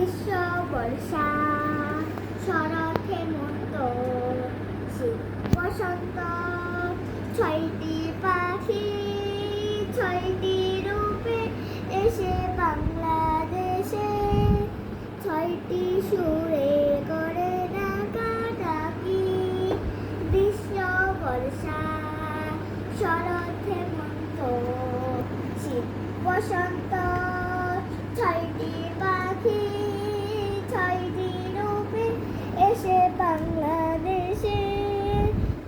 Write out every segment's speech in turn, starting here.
গ্রীষ্ম বর্ষা শরৎ হেমন্ত শীত বসন্ত ছয়টি পাখি ছয়টি রূপে এসে বাংলাদেশে ছয়টি সুরে করে ডাকাডাকি গ্রীষ্ম বর্ষা শরৎ হেমন্ত শীত বসন্ত ছয়টি পাখি ছয়টি রূপে এসে বাংলাদেশে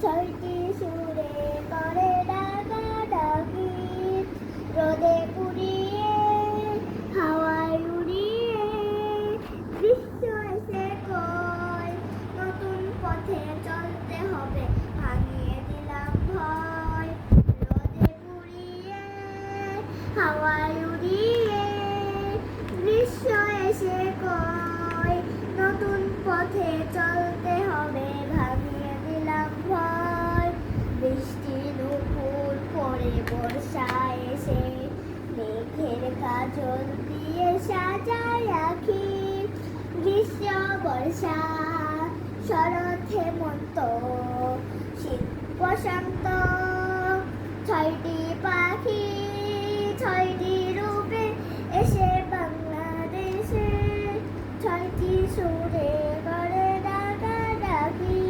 ছয়টি সুরে করে ডাকাডাকি রোদে পুড়িয়ে হাওয়ায় উড়িয়ে গ্রীষ্ম এসে কয় নতুন পথে চলতে হবে ভাঙিয়ে দিলাম ভয় রোদে পুড়িয়ে হাওয়ায় উড়িয়ে গ্রীষ্ম এসে কয় নতুন পথে চলতে হবে ভাঙিয়ে দিলাম ভয় বৃষ্টি নুপুর পড়ে বর্ষা এসে মেঘের কাজল দিয়ে সাজায় রাখি গ্রীষ্ম বর্ষা শরৎ হেমন্ত শীত বসন্ত ছয়টি পাখি ছয়টি রূপে এসে বাংলাদেশে ছয়টি সুরে করে ডাকাডাকি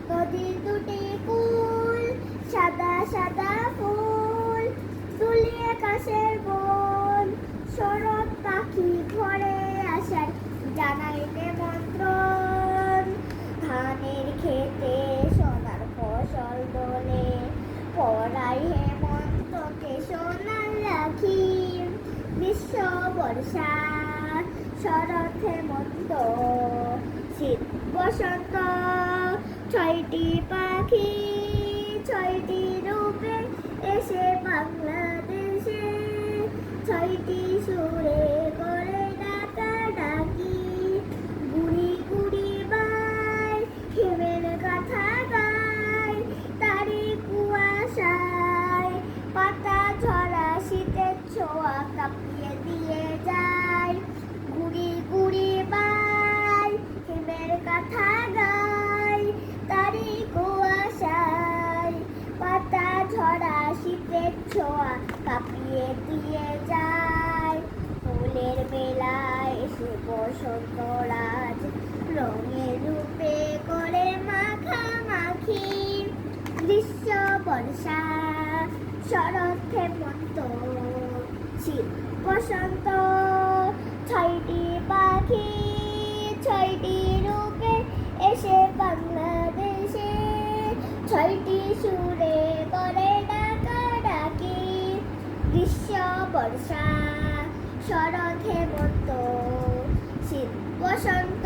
নদীর দুটি কুল সাদা সাদা ফুল তুলিয়ে কাশের বন শরৎ পাখি ঘরে আসার জানাই নিমন্ত্রণ ধানের খেতে সোনার ফসল দোলে পড়াই হেমন্তকে সোনার রাখি গ্রীষ্ম বর্ষা শরৎ হেমন্ত শীত বসন্ত ছয়টি পাখি ছয়টি রূপে এসে বাংলাদেশে ছয়টি সুরে করে ডাকাডাকি গুড়ি গুড়ি বাই হিমের কথা গায় তারি কুয়াশায় পাতা ঝরা শীতের ছোঁয়া কাঁপিয়ে দিয়ে যায় গুড়ি গুড়ি বাই হিমের কথা গায় তারি কুয়াশায় পাতা ঝরা শীতের ছোঁয়া কাঁপিয়ে দিয়ে যায় ফুলের বেলায় এসে বসন্ত রাজ রঙের রূপে করে মাখামাখি গ্রীষ্ম বর্ষা শরৎ হেমন্ত শীত বসন্ত ছয়টি পাখি ছয়টি রূপে এসে বাংলাদেশে ছয়টি সুরে করে ডাকাডাকি গ্রীষ্ম বর্ষা শরৎ হেমন্ত শীত বসন্ত